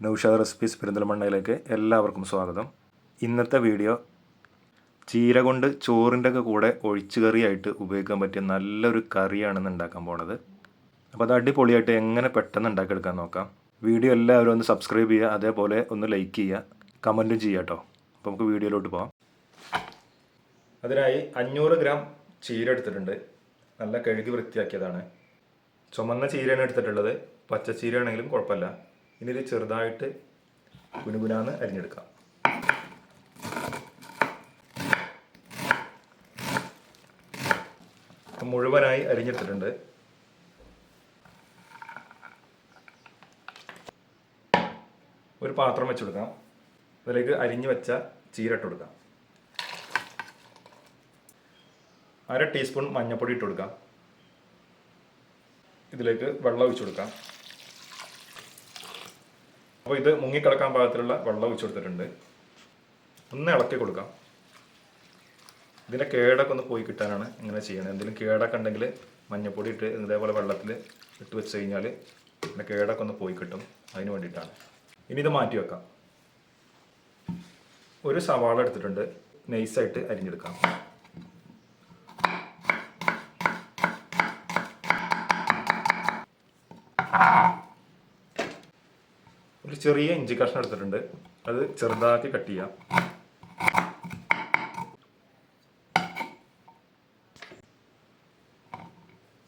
Naushad recipes പെരിന്തൽമണ്ണയിലേക്ക് എല്ലാവർക്കും സ്വാഗതം. ഇന്നത്തെ വീഡിയോ ചീര കൊണ്ട് ചോറിൻ്റെ ഒക്കെ കൂടെ ഒഴിച്ചുകറിയായിട്ട് ഉപയോഗിക്കാൻ പറ്റിയ നല്ലൊരു കറിയാണെന്ന് ഉണ്ടാക്കാൻ പോണത്. അപ്പോൾ അത് അടിപൊളിയായിട്ട് എങ്ങനെ പെട്ടെന്ന് ഉണ്ടാക്കിയെടുക്കാൻ നോക്കാം. വീഡിയോ എല്ലാവരും ഒന്ന് സബ്സ്ക്രൈബ് ചെയ്യുക, അതേപോലെ ഒന്ന് ലൈക്ക് ചെയ്യുക, കമൻറ്റും ചെയ്യുക കേട്ടോ. അപ്പോൾ നമുക്ക് വീഡിയോയിലോട്ട് പോകാം. അതിനായി 500 ഗ്രാം ചീര എടുത്തിട്ടുണ്ട്. നല്ല കഴുകി വൃത്തിയാക്കിയതാണ്. ചുമന്ന ചീരയാണ് എടുത്തിട്ടുള്ളത്. പച്ച ചീരയാണെങ്കിലും കുഴപ്പമില്ല. ഇനി ഇത് ചെറുതായിട്ട് കുനുകുനാന്ന് അരിഞ്ഞെടുക്കാം. മുഴുവനായി അരിഞ്ഞെടുത്തിട്ടുണ്ട്. ഒരു പാത്രം വെച്ചെടുക്കാം. അതിലേക്ക് അരിഞ്ഞു വെച്ച ചീര ഇട്ട് കൊടുക്കാം. 1/2 ടീസ്പൂൺ മഞ്ഞൾപ്പൊടി ഇട്ട് കൊടുക്കാം. ഇതിലേക്ക് വെള്ളം ഒഴിച്ചു കൊടുക്കാം. അപ്പോൾ ഇത് മുങ്ങിക്കിടക്കാൻ പാകത്തിലുള്ള വെള്ളം ഒഴിച്ചു കൊടുത്തിട്ടുണ്ട്. ഒന്ന് ഇളക്കി കൊടുക്കാം. ഇതിൻ്റെ കേടൊക്കെ ഒന്ന് പോയി കിട്ടാനാണ് ഇങ്ങനെ ചെയ്യണത്. എന്തെങ്കിലും കേടൊക്കെ ഉണ്ടെങ്കിൽ മഞ്ഞൾപ്പൊടി ഇട്ട് ഇതേപോലെ വെള്ളത്തിൽ ഇട്ട് വെച്ച് കഴിഞ്ഞാൽ ഇതിൻ്റെ കേടൊക്കെ ഒന്ന് പോയി കിട്ടും. അതിന് വേണ്ടിയിട്ടാണ്. ഇനി ഇത് മാറ്റി വെക്കാം. ഒരു സവാള എടുത്തിട്ടുണ്ട്. നൈസായിട്ട് അരിഞ്ഞെടുക്കാം. ഒരു ചെറിയ ഇഞ്ചി കഷ്ണം എടുത്തിട്ടുണ്ട്. അത് ചെറുതാക്കി കട്ട് ചെയ്യാം.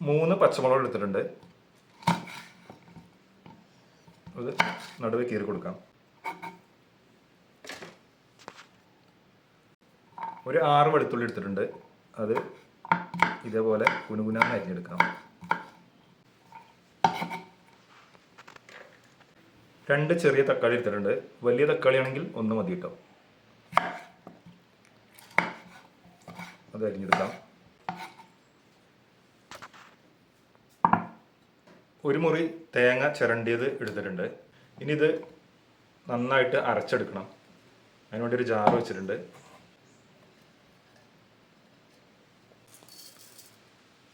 മൂന്ന് പച്ചമുളക് എടുത്തിട്ടുണ്ട്. അത് നടുവ് കീറി കൊടുക്കാം. ഒരു 6 വെളുത്തുള്ളി എടുത്തിട്ടുണ്ട്. അത് ഇതേപോലെ കുനുകുനാന്ന് അരിഞ്ഞെടുക്കാം. 2 ചെറിയ തക്കാളി എടുത്തിട്ടുണ്ട്. വലിയ തക്കാളി ആണെങ്കിൽ 1 മതി കേട്ടോ. അത് അരിഞ്ഞെടുക്കാം. 1 മുറി തേങ്ങ ചിരണ്ടിയത് എടുത്തിട്ടുണ്ട്. ഇനി ഇത് നന്നായിട്ട് അരച്ചെടുക്കണം. അതിനുവേണ്ടി ഒരു ജാർ വെച്ചിട്ടുണ്ട്.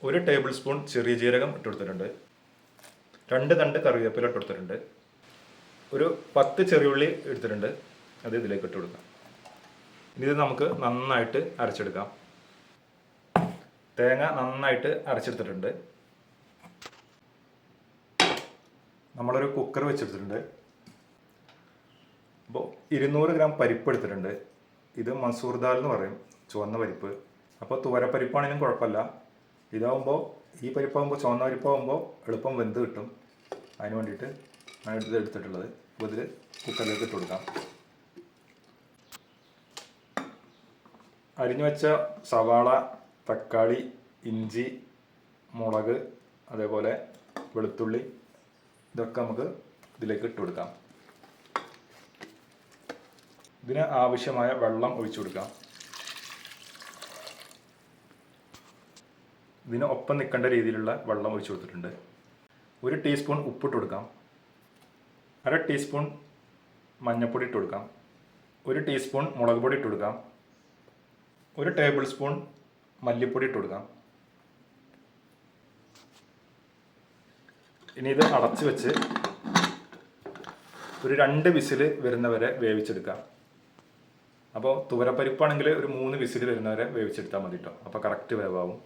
1 ടേബിൾ സ്പൂൺ ചെറിയ ജീരകം ഇട്ടെടുത്തിട്ടുണ്ട്. 2 തണ്ട് കറിവേപ്പില ഇട്ടെടുത്തിട്ടുണ്ട്. ഒരു 10 ചെറിയുള്ളി എടുത്തിട്ടുണ്ട്. അത് ഇതിലേക്ക് ഇട്ട് കൊടുക്കാം. ഇനി ഇത് നമുക്ക് നന്നായിട്ട് അരച്ചെടുക്കാം. തേങ്ങ നന്നായിട്ട് അരച്ചെടുത്തിട്ടുണ്ട്. നമ്മളൊരു കുക്കർ വെച്ചെടുത്തിട്ടുണ്ട്. അപ്പോൾ 200 ഗ്രാം പരിപ്പ് എടുത്തിട്ടുണ്ട്. ഇത് മസൂർ ദാൽ എന്ന് പറയും, ചുവന്ന പരിപ്പ്. അപ്പോൾ തുവരപ്പരിപ്പാണെങ്കിലും കുഴപ്പമില്ല. ഇതാവുമ്പോൾ ഈ പരിപ്പാകുമ്പോൾ ചുവന്ന പരിപ്പാകുമ്പോൾ എളുപ്പം വെന്ത് കിട്ടും. അതിന് വേണ്ടിയിട്ട് ഞാൻ ഇത് എടുത്തിട്ടുള്ളത്. അപ്പോൾ ഇതിൽ കുക്കറിലേക്ക് ഇട്ട് കൊടുക്കാം. അരിഞ്ഞു വെച്ച സവാള, തക്കാളി, ഇഞ്ചി, മുളക്, അതേപോലെ വെളുത്തുള്ളി, ഇതൊക്കെ നമുക്ക് ഇതിലേക്ക് ഇട്ട് കൊടുക്കാം. ഇതിന് ആവശ്യമായ വെള്ളം ഒഴിച്ചു കൊടുക്കാം. ഇതിന് ഒപ്പം നിൽക്കേണ്ട രീതിയിലുള്ള വെള്ളം ഒഴിച്ചു കൊടുത്തിട്ടുണ്ട്. 1 ടീസ്പൂൺ ഉപ്പിട്ട് കൊടുക്കാം. 1/2 ടീസ്പൂൺ മഞ്ഞൾപ്പൊടി ഇട്ട് കൊടുക്കാം. 1 ടീസ്പൂൺ മുളക് പൊടി ഇട്ട് കൊടുക്കാം. 1 ടേബിൾ സ്പൂൺ മല്ലിപ്പൊടി ഇട്ട് കൊടുക്കാം. ഇനി ഇത് അടച്ച് വെച്ച് ഒരു 2 വിസിൽ വരുന്നവരെ വേവിച്ചെടുക്കാം. അപ്പോൾ തുവരപ്പരിപ്പാണെങ്കിൽ ഒരു 3 വിസിൽ വരുന്നവരെ വേവിച്ചെടുത്താൽ മതി കേട്ടോ. അപ്പോൾ കറക്റ്റ് വേവാവും.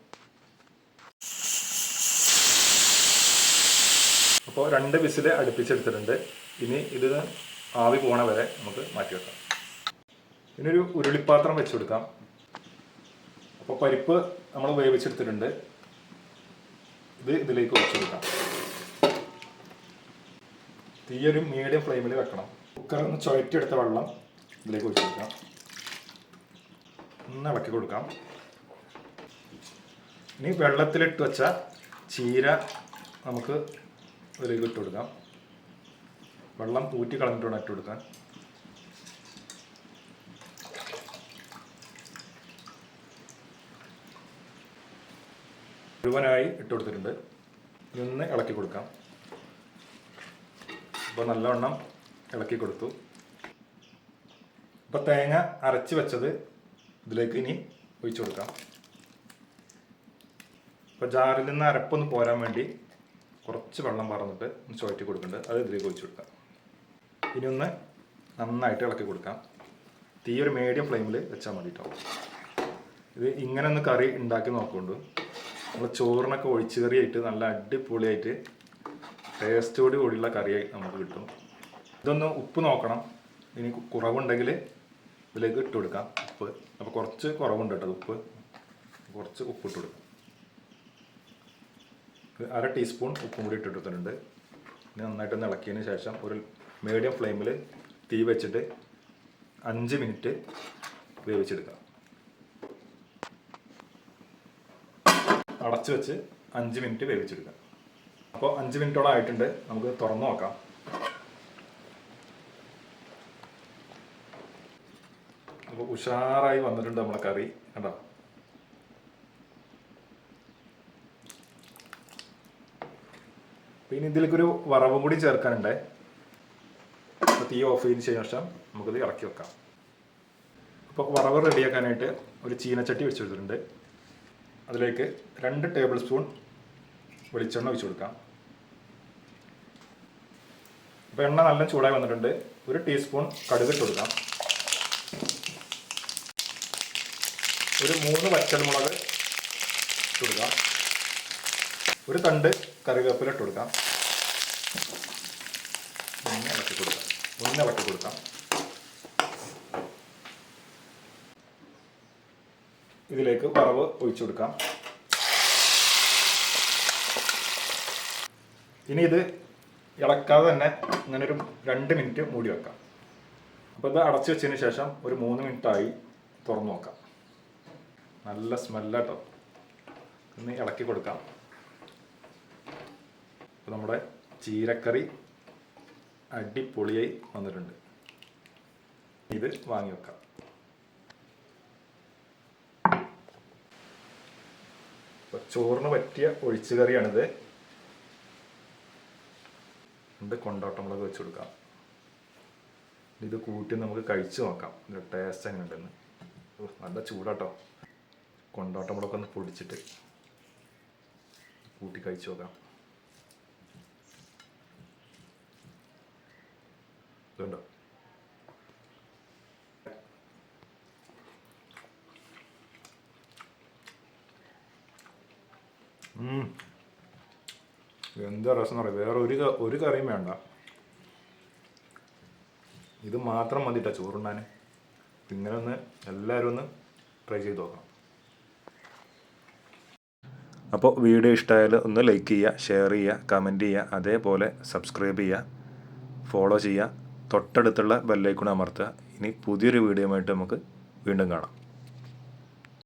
അപ്പോൾ 2 വിസിൽ അടുപ്പിച്ചെടുത്തിട്ടുണ്ട്. ഇനി ഇത് ആവി പോണ വരെ നമുക്ക് മാറ്റി വെക്കാം. ഇതിനൊരു ഉരുളിപ്പാത്രം വെച്ച് കൊടുക്കാം. അപ്പോൾ പരിപ്പ് നമ്മൾ വേവിച്ചെടുത്തിട്ടുണ്ട്. ഇത് ഇതിലേക്ക് ഒഴിച്ചു കൊടുക്കാം. തീയൊരു മീഡിയം ഫ്ലെയിമിൽ വെക്കണം. കുക്കറിന്ന് ചുഴറ്റിയെടുത്ത വെള്ളം ഇതിലേക്ക് ഒഴിച്ചു കൊടുക്കാം. ഒന്ന് ഇളക്കി കൊടുക്കാം. ഇനി വെള്ളത്തിലിട്ട് വെച്ച ചീര നമുക്ക് ഇതിലേക്ക് ഇട്ട് കൊടുക്കാം. വെള്ളം ഊറ്റി കളഞ്ഞിട്ട് വേണം ഇട്ട് കൊടുക്കാൻ. മുഴുവനായി ഇട്ട് കൊടുത്തിട്ടുണ്ട്. ഇതൊന്ന് ഇളക്കി കൊടുക്കാം. അപ്പോൾ നല്ലവണ്ണം ഇളക്കി കൊടുത്തു. അപ്പോൾ തേങ്ങ അരച്ച് വെച്ചത് ഇതിലേക്ക് ഇനി ഒഴിച്ചു കൊടുക്കാം. അപ്പോൾ ജാറിൽ നിന്ന് അരപ്പൊന്ന് പോരാൻ വേണ്ടി കുറച്ച് വെള്ളം പറന്നിട്ട് ഒന്ന് ചുഴറ്റി കൊടുക്കുന്നുണ്ട്. അത് ഇതിലേക്ക് ഒഴിച്ചു കൊടുക്കാം. ഇനി ഒന്ന് നന്നായിട്ട് ഇളക്കി കൊടുക്കാം. തീ ഒരു മീഡിയം ഫ്ലെയിമിൽ വെച്ചാൽ മതി കേട്ടോ. ഇത് ഇങ്ങനെ ഒന്ന് കറി ഉണ്ടാക്കി നോക്കുകൊണ്ട് നമ്മൾ ചോറിനൊക്കെ ഒഴിച്ച് കറിയായിട്ട് നല്ല അടിപൊളിയായിട്ട് ടേസ്റ്റോട് കൂടിയുള്ള കറിയായി നമുക്ക് കിട്ടും. ഇതൊന്ന് ഉപ്പ് നോക്കണം. ഇനി കുറവുണ്ടെങ്കിൽ ഇതിലേക്ക് ഇട്ട് കൊടുക്കാം ഉപ്പ്. അപ്പോൾ കുറച്ച് കുറവുണ്ട് കേട്ടോ ഉപ്പ്. കുറച്ച് ഉപ്പ് ഇട്ട് കൊടുക്കാം. 1/2 ടീസ്പൂൺ ഉപ്പും കൂടി ഇട്ടിട്ടുണ്ട്. ഇനി നന്നായിട്ടൊന്ന് ഇളക്കിയതിന് ശേഷം ഒരു മീഡിയം ഫ്ലെയിമിൽ തീ വെച്ചിട്ട് 5 മിനിറ്റ് വേവിച്ചെടുക്കാം. അടച്ചു വെച്ച് 5 മിനിറ്റ് വേവിച്ചെടുക്കാം. അപ്പോൾ 5 മിനിറ്റോളം ആയിട്ടുണ്ട്. നമുക്ക് തുറന്നു നോക്കാം. അപ്പോൾ ഉഷാറായി വന്നിട്ടുണ്ട് നമ്മളെ കറി കണ്ടോ. പിന്നെ ഇതിലേക്കൊരു വറവും കൂടി ചേർക്കാനുണ്ട്. അപ്പോൾ തീ ഓഫ് ചെയ്തതിന് ശേഷം നമുക്കിത് ഇറക്കി വെക്കാം. അപ്പോൾ വറവ് റെഡിയാക്കാനായിട്ട് ഒരു ചീനച്ചട്ടി വെച്ചെടുത്തിട്ടുണ്ട്. അതിലേക്ക് 2 ടേബിൾ സ്പൂൺ വെളിച്ചെണ്ണ ഒഴിച്ചു കൊടുക്കാം. അപ്പോൾ എണ്ണ നല്ല ചൂടായി വന്നിട്ടുണ്ട്. 1 ടീസ്പൂൺ കടുക് ഇട്ട് കൊടുക്കാം. ഒരു 3 വറ്റൽമുളക് ഇട്ട് കൊടുക്കാം. ഒരു തണ്ട് കറിവേപ്പില ഇട്ട് കൊടുക്കാം. ഒന്ന് ഇളക്കി കൊടുക്കാം. ഇതിലേക്ക് വറവ് ഒഴിച്ചു കൊടുക്കാം. ഇനി ഇത് ഇളക്കാതെ തന്നെ ഇങ്ങനെ ഒരു 2 മിനിറ്റ് മൂടി വെക്കാം. അപ്പോൾ ഇത് അടച്ചു വെച്ചതിന് ശേഷം ഒരു 3 മിനിറ്റായി തുറന്നു നോക്കാം. നല്ല സ്മെല്ലാട്ടോ. ഒന്ന് ഇളക്കി കൊടുക്കാം. അപ്പോൾ നമ്മുടെ ചീരക്കറി അടിപൊളിയായി വന്നിട്ടുണ്ട്. ഇത് വാങ്ങി വെക്കാം. അപ്പോൾ ചോറിന് പറ്റിയ ഒഴിച്ചു കറിയാണിത്. കൊണ്ടാട്ടമുളക് വെച്ച് കൊടുക്കാം. ഇത് കൂട്ടി നമുക്ക് കഴിച്ചു നോക്കാം. ഇതിൻ്റെ ടേസ്റ്റ് എങ്ങനെ ഉണ്ടെന്ന്. നല്ല ചൂടാട്ടോ. കൊണ്ടാട്ടമുളകൊക്കെ ഒന്ന് പൊടിച്ചിട്ട് കൂട്ടി കഴിച്ചു നോക്കാം. ഇതുണ്ടോ. എന്താ രസം എന്ന് പറയാം. വേറെ ഒരു കറിയും വേണ്ട. ഇത് മാത്രം മതിട്ടാ ചോറുണ്ണാൻ. ഇങ്ങനെ ഒന്ന് എല്ലാവരും ഒന്ന് ട്രൈ ചെയ്ത് നോക്കണം. അപ്പോൾ വീഡിയോ ഇഷ്ടമായാൽ ഒന്ന് ലൈക്ക് ചെയ്യുക, ഷെയർ ചെയ്യുക, കമൻറ്റ് ചെയ്യുക. അതേപോലെ സബ്സ്ക്രൈബ് ചെയ്യുക, ഫോളോ ചെയ്യുക. തൊട്ടടുത്തുള്ള ബെല്ലൈക്കൺ അമർത്തുക. ഇനി പുതിയൊരു വീഡിയോ ആയിട്ട് നമുക്ക് വീണ്ടും കാണാം.